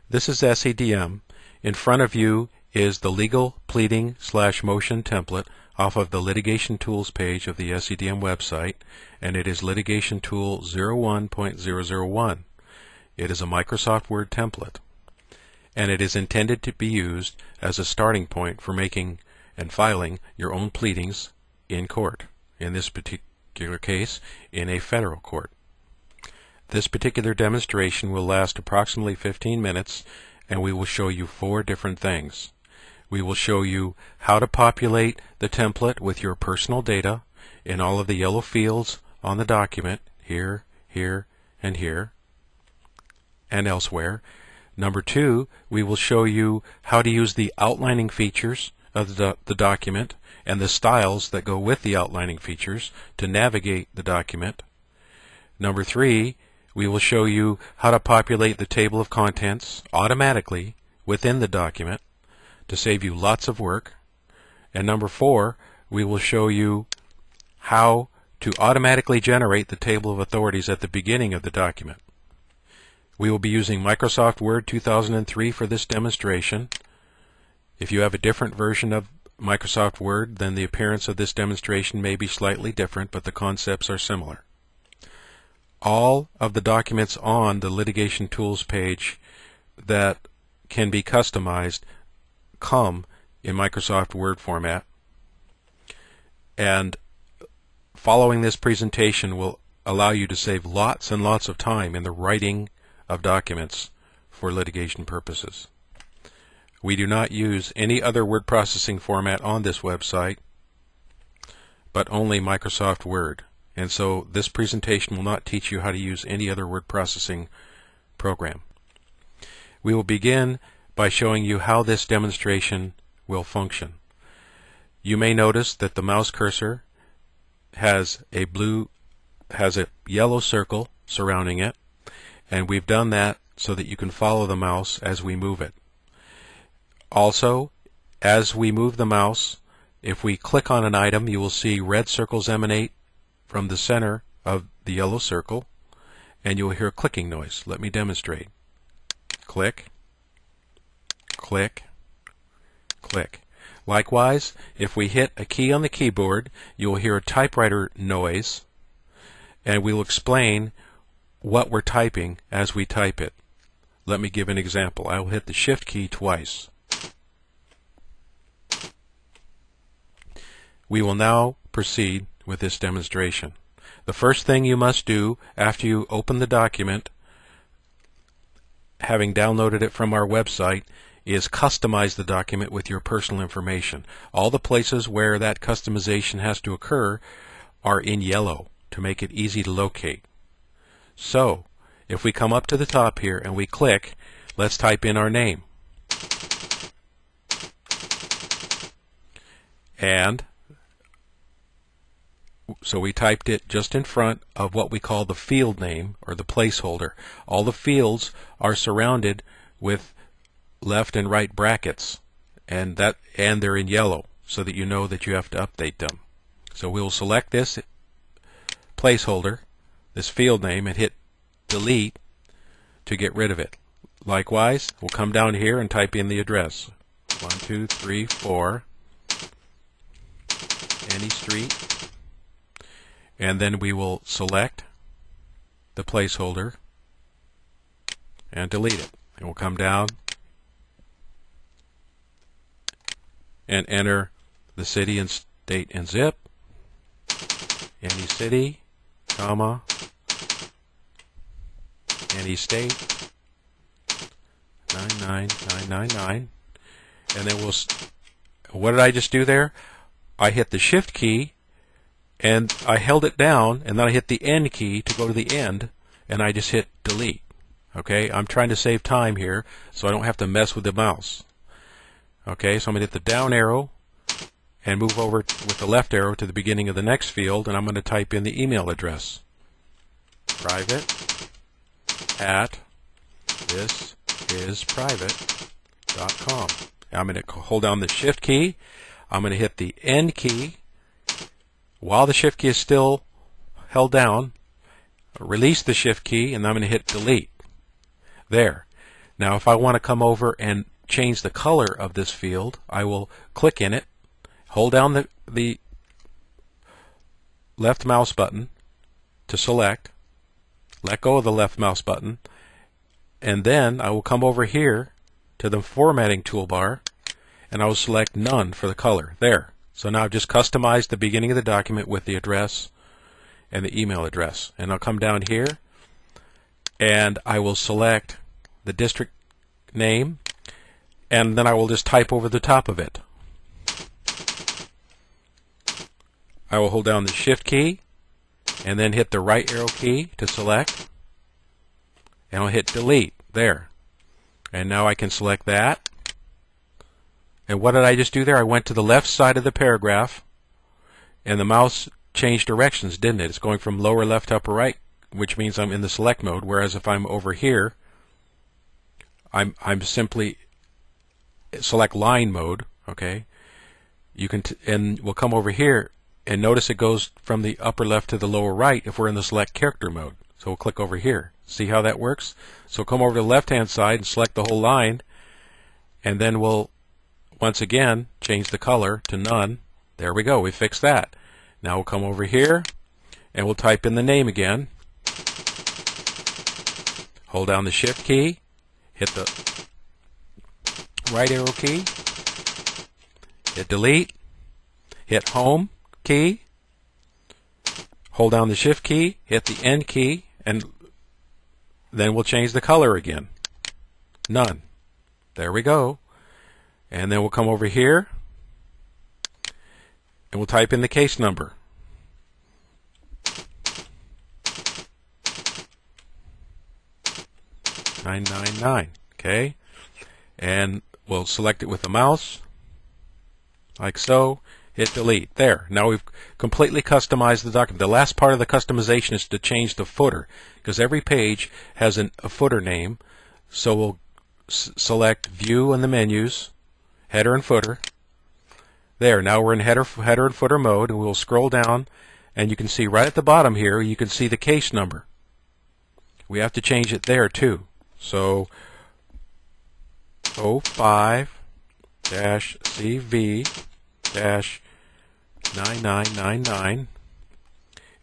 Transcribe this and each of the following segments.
This is SEDM. In front of you is the legal pleading / motion template off of the litigation tools page of the SEDM website, and it is litigation tool 01.001. It is a Microsoft Word template, and it is intended to be used as a starting point for making and filing your own pleadings in court, in this particular case in a federal court. This particular demonstration will last approximately 15 minutes, and we will show you 4 different things. We will show you how to populate the template with your personal data in all of the yellow fields on the document, here, here, and here, and elsewhere. Number 2, we will show you how to use the outlining features of the document and the styles that go with the outlining features to navigate the document. Number 3, we will show you how to populate the table of contents automatically within the document to save you lots of work. And number 4, we will show you how to automatically generate the table of authorities at the beginning of the document. We will be using Microsoft Word 2003 for this demonstration. If you have a different version of Microsoft Word, then the appearance of this demonstration may be slightly different, but the concepts are similar. All of the documents on the litigation tools page that can be customized come in Microsoft Word format, and following this presentation will allow you to save lots and lots of time in the writing of documents for litigation purposes. We do not use any other word processing format on this website, but only Microsoft Word. And so this presentation will not teach you how to use any other word processing program. We will begin by showing you how this demonstration will function. You may notice that the mouse cursor has a yellow circle surrounding it, and we've done that so that you can follow the mouse as we move it. Also, as we move the mouse, if we click on an item, you will see red circles emanate from the center of the yellow circle, and you will hear a clicking noise. Let me demonstrate. Click, click, click. Likewise, if we hit a key on the keyboard, you will hear a typewriter noise, and we will explain what we're typing as we type it. Let me give an example. I will hit the Shift key twice. We will now proceed with this demonstration. The first thing you must do after you open the document, having downloaded it from our website, is customize the document with your personal information. All the places where that customization has to occur are in yellow to make it easy to locate. So, if we come up to the top here and we click, let's type in our name. And so we typed it just in front of what we call the field name, or the placeholder. All the fields are surrounded with left and right brackets, and they're in yellow so that you know that you have to update them. So we'll select this placeholder, this field name, and hit delete to get rid of it. Likewise, we'll come down here and type in the address. 1234 Any Street. And then we will select the placeholder and delete it. And we'll come down and enter the city and state and zip. Any city, comma, any state, 99999. And then what did I just do there? I hit the Shift key, and I held it down, and then I hit the End key to go to the end, and I just hit delete. Okay, I'm trying to save time here, so I don't have to mess with the mouse. Okay, so I'm going to hit the down arrow and move over with the left arrow to the beginning of the next field, and I'm going to type in the email address. private@thisisprivate.com. I'm going to hold down the Shift key. I'm going to hit the End key. While the Shift key is still held down, release the Shift key, and I'm going to hit delete. There. Now if I want to come over and change the color of this field, I will click in it, hold down the left mouse button to select, let go of the left mouse button, and then I will come over here to the formatting toolbar and I will select none for the color. There. So now I've just customized the beginning of the document with the address and the email address. And I'll come down here and I will select the district name, and then I will just type over the top of it. I will hold down the Shift key and then hit the right arrow key to select, and I'll hit delete. There. And now I can select that. And what did I just do there? I went to the left side of the paragraph, and the mouse changed directions, didn't it? It's going from lower left to upper right, which means I'm in the select mode, whereas if I'm over here, I'm simply select line mode. Okay, you can and we'll come over here and notice it goes from the upper left to the lower right if we're in the select character mode. So we'll click over here. See how that works? So come over to the left hand side and select the whole line, and then we'll once again change the color to none. There we go, we fixed that. Now we'll come over here and we'll type in the name again. Hold down the Shift key, hit the right arrow key, hit delete, hit home key, hold down the Shift key, hit the end key, and then we'll change the color again. None. There we go. And then we'll come over here and we'll type in the case number. (999). Okay, and we'll select it with the mouse like so, hit delete. There. Now we've completely customized the document. The last part of the customization is to change the footer, because every page has a footer name. So we'll select view in the menus, header and footer. There. Now we're in header and footer mode, and we'll scroll down, and you can see right at the bottom here, you can see the case number. We have to change it there too. So 05-CV-9999,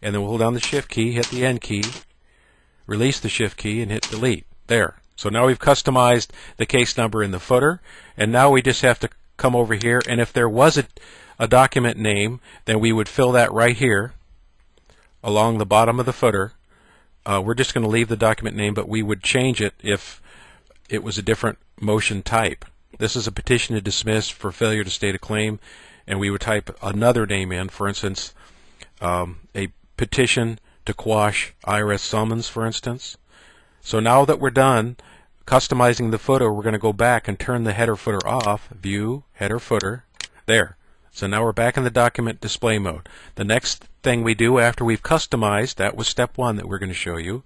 and then we'll hold down the Shift key, hit the end key, release the Shift key, and hit delete. There. So now we've customized the case number in the footer, and now we just have to come over here, and if there was a document name, then we would fill that right here along the bottom of the footer. We're just going to leave the document name, but we would change it if it was a different motion type. This is a petition to dismiss for failure to state a claim, and we would type another name in, for instance, a petition to quash IRS summons, for instance. So now that we're done customizing the footer, we're going to go back and turn the header footer off. View, header, footer. There. So now we're back in the document display mode. The next thing we do after we've customized, that was step 1 that we're going to show you,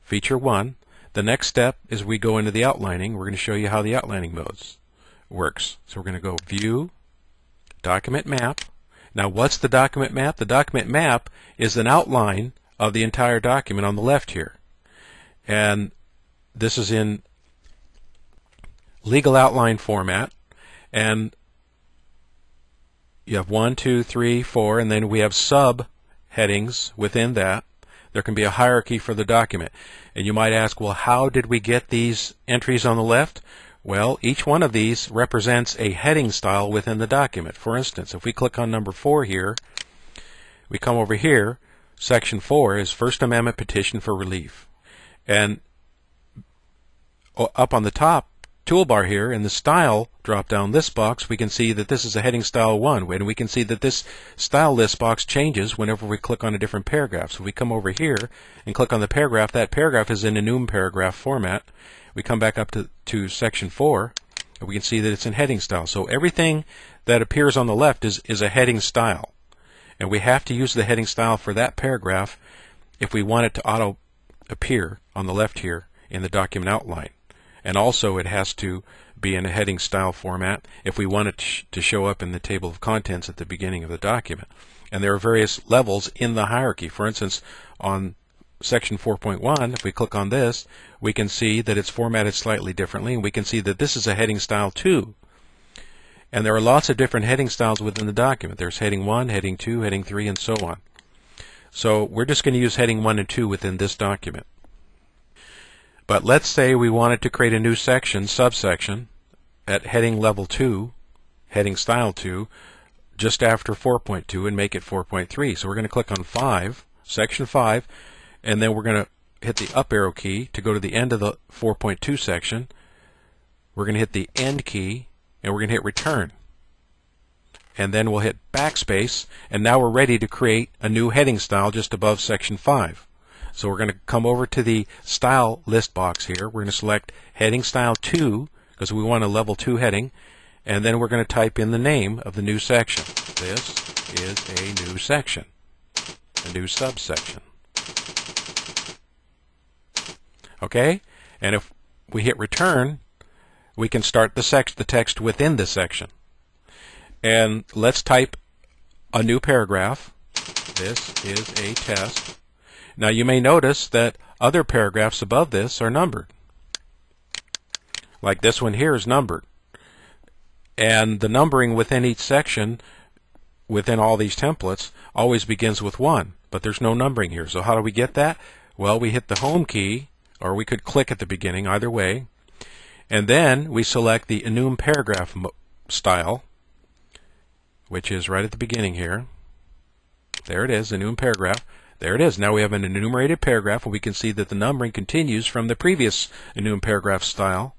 feature 1. The next step is we go into the outlining. We're going to show you how the outlining modes works. So we're going to go view, document map. Now what's the document map? The document map is an outline of the entire document on the left here. And this is in legal outline format, and you have 1, 2, 3, 4, and then we have sub-headings within that. There can be a hierarchy for the document. And you might ask, well, how did we get these entries on the left? Well, each one of these represents a heading style within the document. For instance, if we click on number 4 here, we come over here, section 4 is First Amendment Petition for Relief. And up on the top toolbar here in the style drop down list box, we can see that this is a heading style 1, and we can see that this style list box changes whenever we click on a different paragraph. So if we come over here and click on the paragraph, that paragraph is in a enum paragraph format. We come back up to section 4, and we can see that it's in heading style. So everything that appears on the left is a heading style, and we have to use the heading style for that paragraph if we want it to auto appear on the left here in the document outline. And also it has to be in a heading style format if we want it to show up in the table of contents at the beginning of the document. And there are various levels in the hierarchy. For instance, on section 4.1, if we click on this, we can see that it's formatted slightly differently, and we can see that this is a heading style 2. And there are lots of different heading styles within the document. There's heading 1, heading 2, heading 3, and so on. So we're just going to use heading 1 and 2 within this document. But let's say we wanted to create a new section, subsection, at heading level 2, heading style 2, just after 4.2 and make it 4.3. So we're going to click on 5, section 5, and then we're going to hit the up arrow key to go to the end of the 4.2 section. We're going to hit the end key, and we're going to hit return. And then we'll hit backspace, and now we're ready to create a new heading style just above section 5. So we're going to come over to the style list box here. We're going to select heading style 2 because we want a level 2 heading, and then we're going to type in the name of the new section. This is a new section, a new subsection. Okay? And if we hit return, we can start the text within this section. And let's type a new paragraph. This is a test. Now you may notice that other paragraphs above this are numbered. Like this one here is numbered. And the numbering within each section, within all these templates, always begins with 1. But there's no numbering here. So how do we get that? Well, we hit the home key, or we could click at the beginning, either way. And then we select the enum paragraph style, which is right at the beginning here. There it is, enum paragraph. There it is. Now we have an enumerated paragraph, and we can see that the numbering continues from the previous enum paragraph style.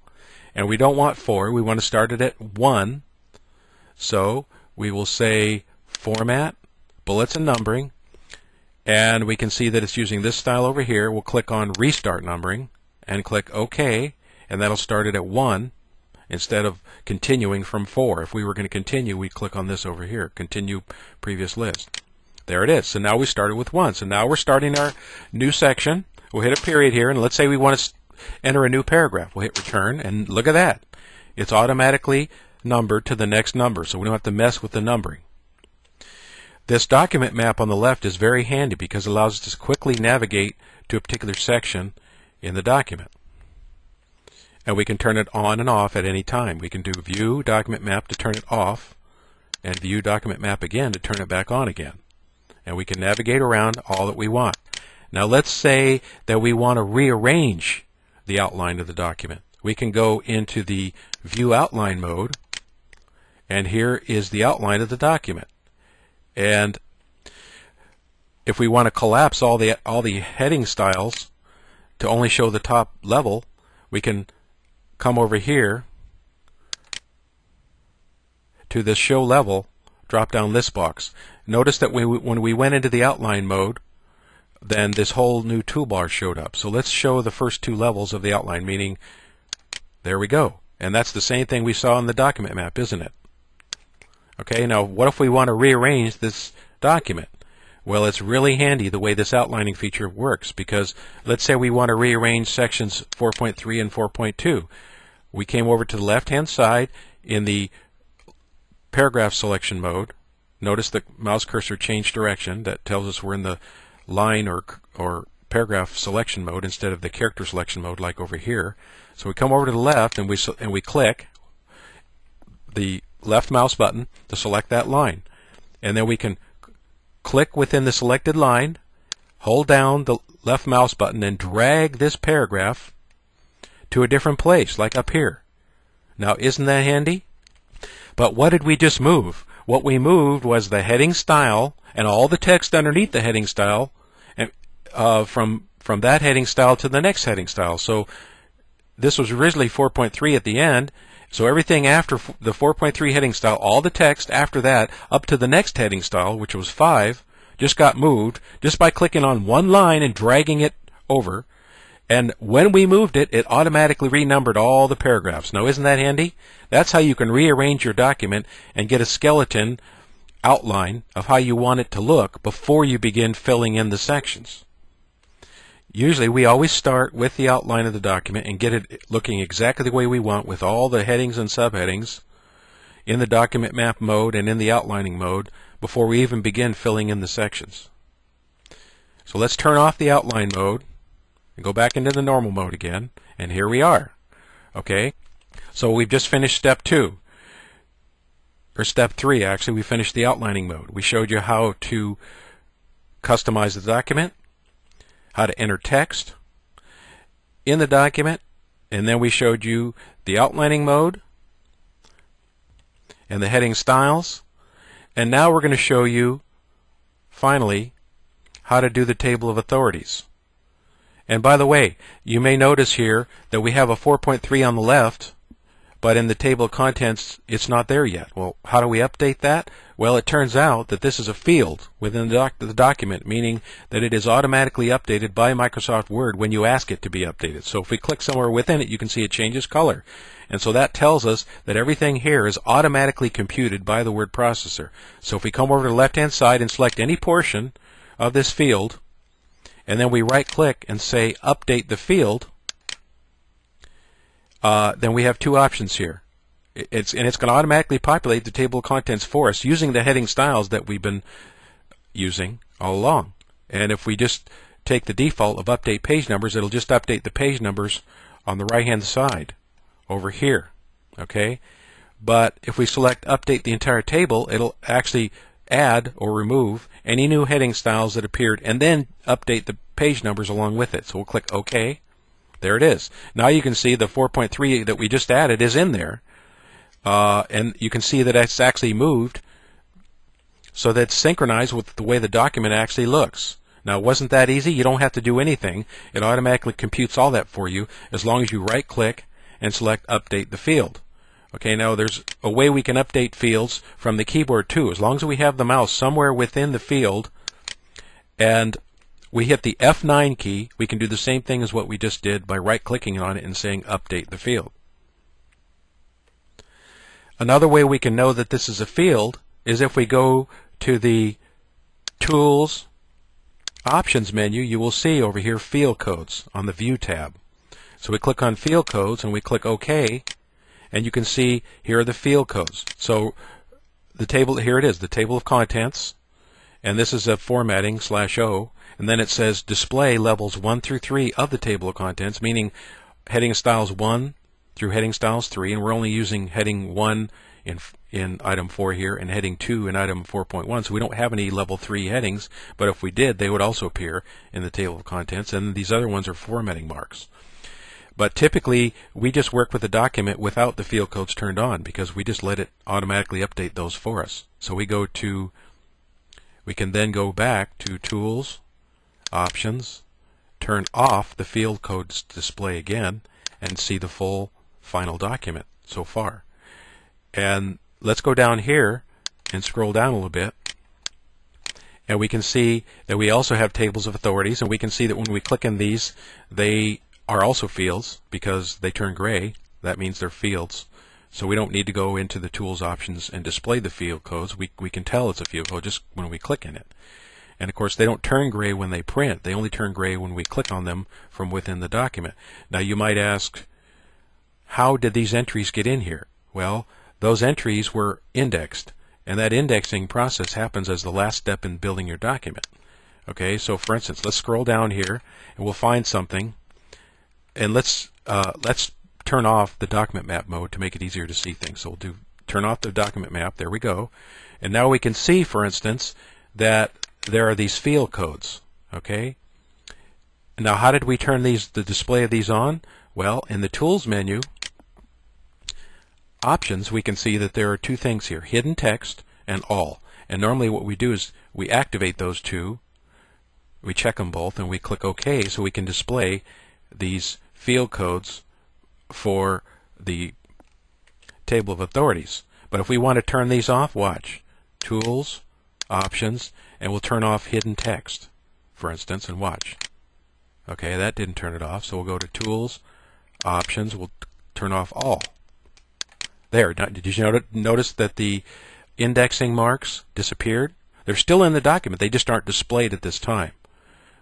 And we don't want 4. We want to start it at 1. So we will say Format, Bullets and Numbering. And we can see that it's using this style over here. We'll click on Restart Numbering and click OK. And that'll start it at 1 instead of continuing from 4. If we were going to continue, we'd click on this over here, Continue Previous List. There it is. So now we started with 1. So now we're starting our new section. We'll hit a period here, and let's say we want to enter a new paragraph. We'll hit return, and look at that. It's automatically numbered to the next number, so we don't have to mess with the numbering. This document map on the left is very handy because it allows us to quickly navigate to a particular section in the document. And we can turn it on and off at any time. We can do View Document Map to turn it off, and View Document Map again to turn it back on again. And we can navigate around all that we want. Now let's say that we want to rearrange the outline of the document. We can go into the View Outline mode, and here is the outline of the document. And if we want to collapse all the heading styles to only show the top level, we can come over here to this Show Level drop-down list box. Notice that when we went into the outline mode, then this whole new toolbar showed up. So let's show the first 2 levels of the outline, meaning there we go. And that's the same thing we saw in the document map, isn't it? Okay, now what if we want to rearrange this document? Well, it's really handy the way this outlining feature works, because let's say we want to rearrange sections 4.3 and 4.2. We came over to the left-hand side in the paragraph selection mode. Notice the mouse cursor changed direction. That tells us we're in the line or paragraph selection mode instead of the character selection mode like over here. So we come over to the left and we click the left mouse button to select that line. And then we can click within the selected line, hold down the left mouse button, and drag this paragraph to a different place, like up here. Now, isn't that handy? But what did we just move? What we moved was the heading style and all the text underneath the heading style, and from that heading style to the next heading style. So this was originally 4.3 at the end. So everything after the 4.3 heading style, all the text after that up to the next heading style, which was 5, just got moved just by clicking on one line and dragging it over. And when we moved it, it automatically renumbered all the paragraphs. Now, isn't that handy? That's how you can rearrange your document and get a skeleton outline of how you want it to look before you begin filling in the sections. Usually, we always start with the outline of the document and get it looking exactly the way we want with all the headings and subheadings in the document map mode and in the outlining mode before we even begin filling in the sections. So let's turn off the outline mode and go back into the normal mode again, and here we are. Okay, so we've just finished step 2, or step 3 actually. We finished the outlining mode. We showed you how to customize the document, how to enter text in the document, and then we showed you the outlining mode and the heading styles. And now we're going to show you finally how to do the table of authorities. And by the way, you may notice here that we have a 4.3 on the left, but in the table of contents it's not there yet. Well, how do we update that? Well, it turns out that this is a field within the document, meaning that it is automatically updated by Microsoft Word when you ask it to be updated. So if we click somewhere within it, you can see it changes color. And so that tells us that everything here is automatically computed by the word processor. So if we come over to the left-hand side and select any portion of this field, and then we right-click and say Update the field, then we have two options here. It's going to automatically populate the table of contents for us using the heading styles that we've been using all along. And if we just take the default of Update Page Numbers, it'll just update the page numbers on the right-hand side over here. Okay? But if we select Update the entire table, it'll actually add or remove any new heading styles that appeared and then update the page numbers along with it. So we'll click OK. There it is. Now you can see the 4.3 that we just added is in there. And you can see that it's actually moved so that it's synchronized with the way the document actually looks. Now, wasn't that easy? You don't have to do anything. It automatically computes all that for you as long as you right-click and select Update the field. Okay, now there's a way we can update fields from the keyboard too. As long as we have the mouse somewhere within the field and we hit the F9 key, we can do the same thing as what we just did by right-clicking on it and saying Update the field. Another way we can know that this is a field is if we go to the Tools, Options menu, you will see over here Field Codes on the View tab. So we click on Field Codes and we click OK, and you can see here are the field codes. So the table, here it is, the table of contents, and this is a formatting /O, and then it says display levels 1 through 3 of the table of contents, meaning heading styles 1 through heading styles 3, and we're only using heading 1 in item 4 here and heading 2 in item 4.1, so we don't have any level 3 headings, but if we did, they would also appear in the table of contents, and these other ones are formatting marks. But typically, we just work with the document without the field codes turned on because we just let it automatically update those for us. So we can then go back to Tools, Options, turn off the field codes display again, and see the full final document so far. And let's go down here and scroll down a little bit, and we can see that we also have tables of authorities, and we can see that when we click in these, they are also fields because they turn gray. That means they're fields. So we don't need to go into the Tools, Options and display the field codes. We can tell it's a field code just when we click in it. And of course they don't turn gray when they print. They only turn gray when we click on them from within the document. Now you might ask, how did these entries get in here? Well, those entries were indexed, and that indexing process happens as the last step in building your document. Okay, so for instance, let's scroll down here and we'll find something. And let's turn off the document map mode to make it easier to see things. So we'll turn off the document map. There we go. And now we can see, for instance, that there are these field codes. Okay. Now, how did we turn the display of these on? Well, in the Tools menu, Options, we can see that there are two things here: Hidden Text and All. And normally, what we do is we activate those two. We check them both, and we click OK, so we can display these field codes for the table of authorities. But if we want to turn these off, watch. Tools, Options, and we'll turn off Hidden Text, for instance, and watch. Okay, that didn't turn it off, so we'll go to Tools, Options, we'll turn off All. There, did you notice that the indexing marks disappeared? They're still in the document, they just aren't displayed at this time.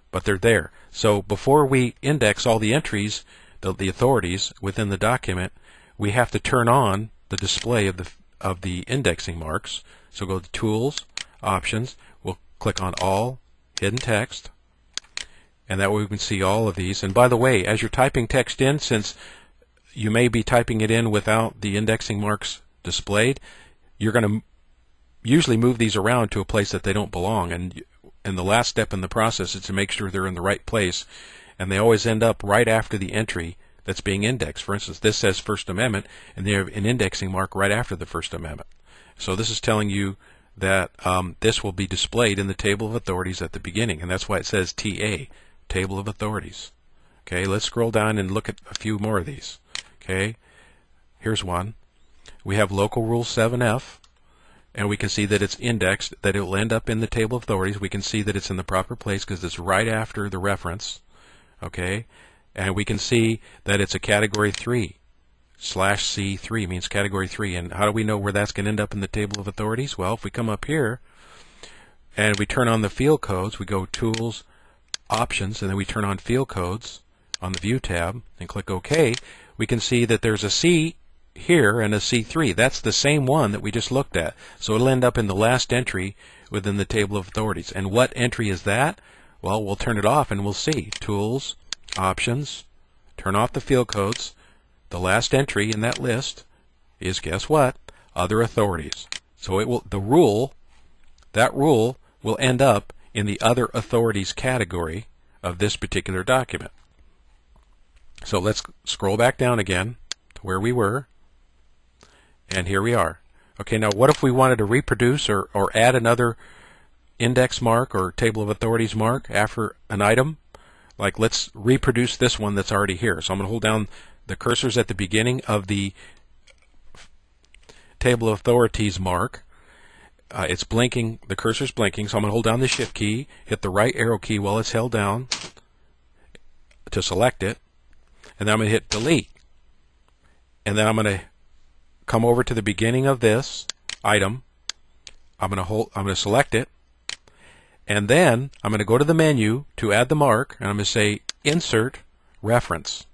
But they're there. So before we index all the entries, the authorities within the document, we have to turn on the display of the indexing marks. So go to Tools, Options, we'll click on All, Hidden Text, and that way we can see all of these. And by the way, as you're typing text in, since you may be typing it in without the indexing marks displayed, you're going to usually move these around to a place that they don't belong, and the last step in the process is to make sure they're in the right place, and they always end up right after the entry that's being indexed. For instance, this says First Amendment, and they have an indexing mark right after the First Amendment. So this is telling you that this will be displayed in the table of authorities at the beginning, and that's why it says TA, Table of Authorities. Okay, let's scroll down and look at a few more of these. Okay, here's one. We have Local Rule 7F, and we can see that it's indexed, that it will end up in the table of authorities. We can see that it's in the proper place because it's right after the reference. Okay, and we can see that it's a Category 3. /C3 means Category 3. And how do we know where that's going to end up in the table of authorities? Well, if we come up here and we turn on the field codes, we go Tools, Options, and then we turn on Field Codes on the View tab and click OK, we can see that there's a C here and a C3. That's the same one that we just looked at. So it'll end up in the last entry within the table of authorities. And what entry is that? Well, we'll turn it off and we'll see. Tools, Options, turn off the field codes. The last entry in that list is, guess what? Other authorities. So it will, that rule will end up in the other authorities category of this particular document. So let's scroll back down again to where we were, and here we are. Okay, now what if we wanted to reproduce or add another index mark or table of authorities mark after an item? Like, let's reproduce this one that's already here. So I'm going to hold down the cursors at the beginning of the table of authorities mark. It's blinking, the cursor's blinking, so I'm going to hold down the Shift key, hit the right arrow key while it's held down to select it, and then I'm going to hit delete. And then I'm going to come over to the beginning of this item. I'm going to select it, and then I'm going to go to the menu to add the mark, and I'm going to say Insert Reference.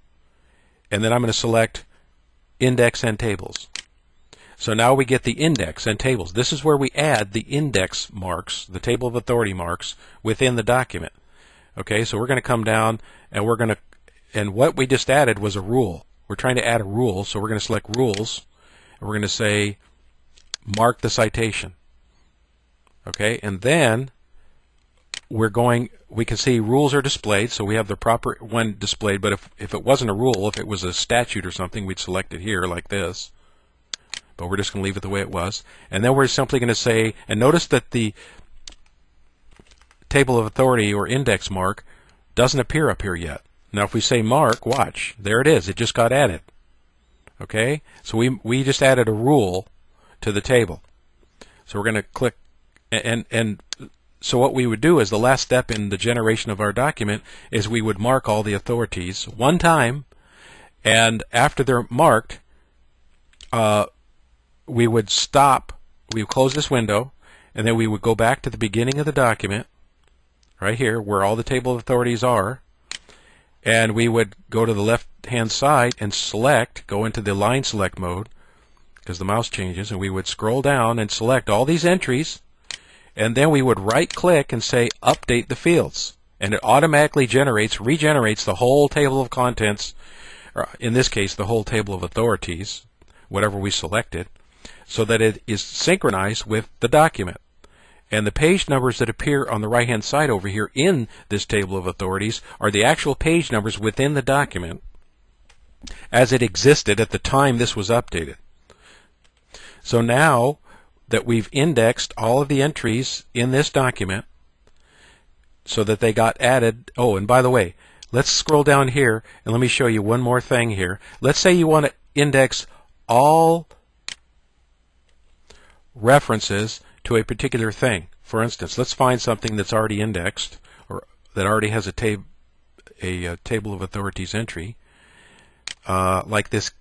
And then I'm going to select Index and Tables. So now we get the index and tables. This is where we add the index marks, the table of authority marks, within the document. Okay, so we're going to come down and and what we just added was a rule. We're trying to add a rule, so we're going to select Rules, and we're going to say Mark the citation. Okay, and then we can see rules are displayed, so we have the proper one displayed, but if it wasn't a rule, if it was a statute or something, we'd select it here like this. But we're just going to leave it the way it was. And then we're simply going to say, and notice that the table of authority or index mark doesn't appear up here yet. Now if we say mark, watch, there it is, it just got added. Okay, so we just added a rule to the table. So we're going to click, and so what we would do is the last step in the generation of our document is we would mark all the authorities one time, and after they're marked, we would stop, we would close this window, and then we would go back to the beginning of the document, right here, where all the table of authorities are, and we would go to the left-hand side and select, go into the line select mode, because the mouse changes, and we would scroll down and select all these entries, and then we would right-click and say Update the Fields, and it automatically regenerates the whole table of contents, or in this case, the whole table of authorities, whatever we selected, so that it is synchronized with the document. And the page numbers that appear on the right-hand side over here in this table of authorities are the actual page numbers within the document as it existed at the time this was updated. So now that we've indexed all of the entries in this document so that they got added. Oh, and by the way, let's scroll down here and let me show you one more thing here. Let's say you want to index all references to a particular thing. For instance, let's find something that's already indexed or that already has a table of authorities entry, like this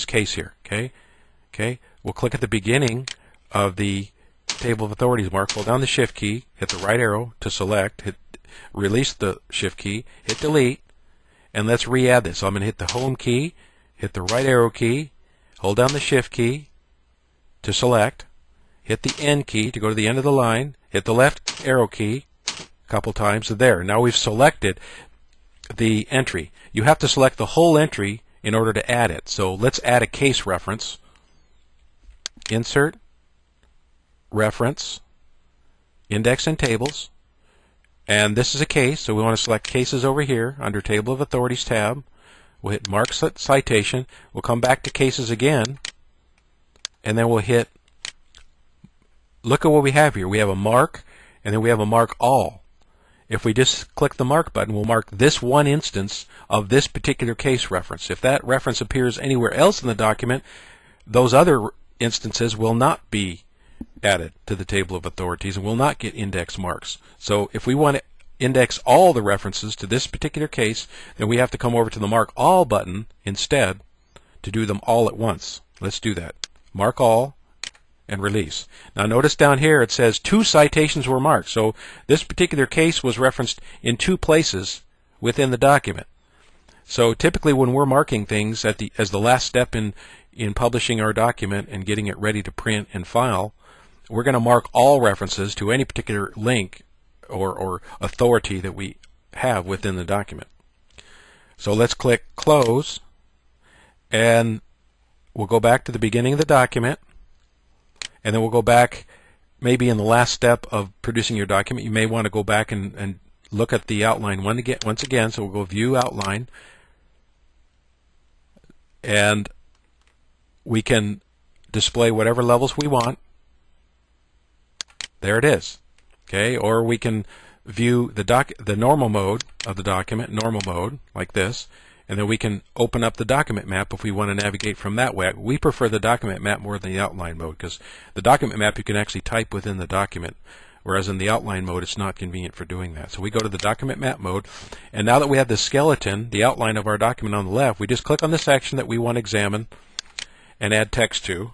case here. Okay. We'll click at the beginning of the table of authorities mark, hold down the Shift key, hit the right arrow to select, release the Shift key, hit delete, and let's re-add this. So I'm going to hit the Home key, hit the right arrow key, hold down the Shift key to select, hit the End key to go to the end of the line, hit the left arrow key a couple times. There. Now we've selected the entry. You have to select the whole entry in order to add it. So let's add a case reference. Insert, Reference, Index and Tables. And this is a case, so we want to select Cases over here under Table of Authorities tab. We'll hit Mark Citation. We'll come back to Cases again, and then we'll hit, look at what we have here. We have a mark, and then we have a mark all. If we just click the mark button, we'll mark this one instance of this particular case reference. If that reference appears anywhere else in the document, those other instances will not be added to the table of authorities and will not get index marks. So if we want to index all the references to this particular case, then we have to come over to the Mark All button instead to do them all at once. Let's do that. Mark All and release. Now notice down here it says 2 citations were marked. So this particular case was referenced in 2 places within the document. So typically when we're marking things as the last step in publishing our document and getting it ready to print and file, we're going to mark all references to any particular link or authority that we have within the document. So let's click Close, and we'll go back to the beginning of the document, and then we'll go back maybe in the last step of producing your document. You may want to go back and look at the outline once again. So we'll go View Outline, and we can display whatever levels we want. There it is. Okay, or we can view the normal mode of the document, normal mode, like this, and then we can open up the document map if we want to navigate from that way. We prefer the document map more than the outline mode, because the document map you can actually type within the document, whereas in the outline mode it's not convenient for doing that. So we go to the document map mode, and now that we have the skeleton, the outline of our document on the left, we just click on the section that we want to examine and add text to.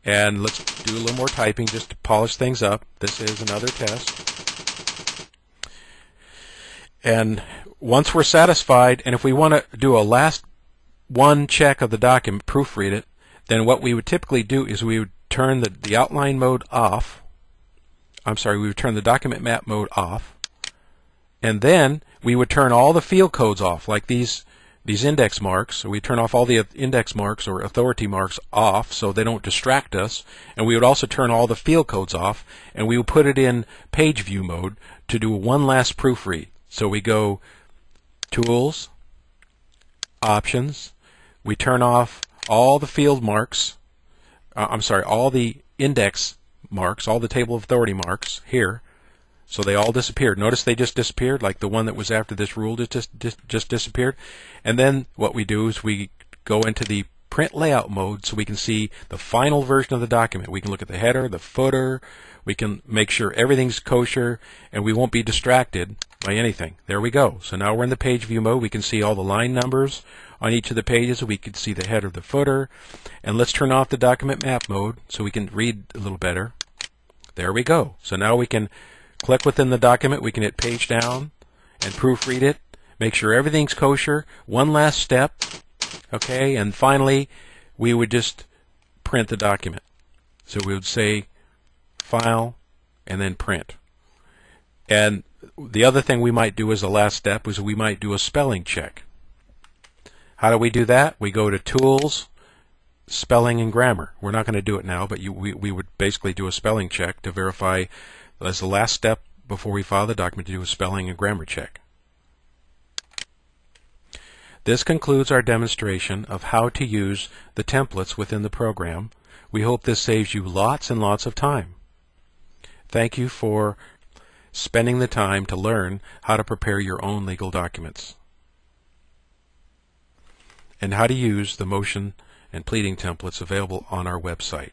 And let's do a little more typing just to polish things up. This is another test. And once we're satisfied, and if we want to do a last one check of the document, proofread it, then what we would typically do is we would turn the outline mode off. I'm sorry, we would turn the document map mode off. And then we would turn all the field codes off, like these index marks. So we turn off all the index marks or authority marks off so they don't distract us, and we would also turn all the field codes off, and we would put it in page view mode to do one last proofread. So we go Tools, Options, we turn off all the field marks, all the index marks, all the table of authority marks here. So they all disappeared. Notice they just disappeared, like the one that was after this rule just disappeared. And then what we do is we go into the print layout mode so we can see the final version of the document. We can look at the header, the footer, we can make sure everything's kosher, and we won't be distracted by anything. There we go. So now we're in the page view mode. We can see all the line numbers on each of the pages. We can see the header, the footer. And let's turn off the document map mode so we can read a little better. There we go. So now we can click within the document, we can hit page down and proofread it, make sure everything's kosher, one last step, okay, and finally we would just print the document. So we would say File and then Print. And the other thing we might do as the last step is we might do a spelling check. How do we do that? We go to Tools, Spelling and Grammar. We're not going to do it now, but we would basically do a spelling check to verify. As the last step before we file the document, to do a spelling and grammar check. This concludes our demonstration of how to use the templates within the program. We hope this saves you lots and lots of time. Thank you for spending the time to learn how to prepare your own legal documents and how to use the motion and pleading templates available on our website.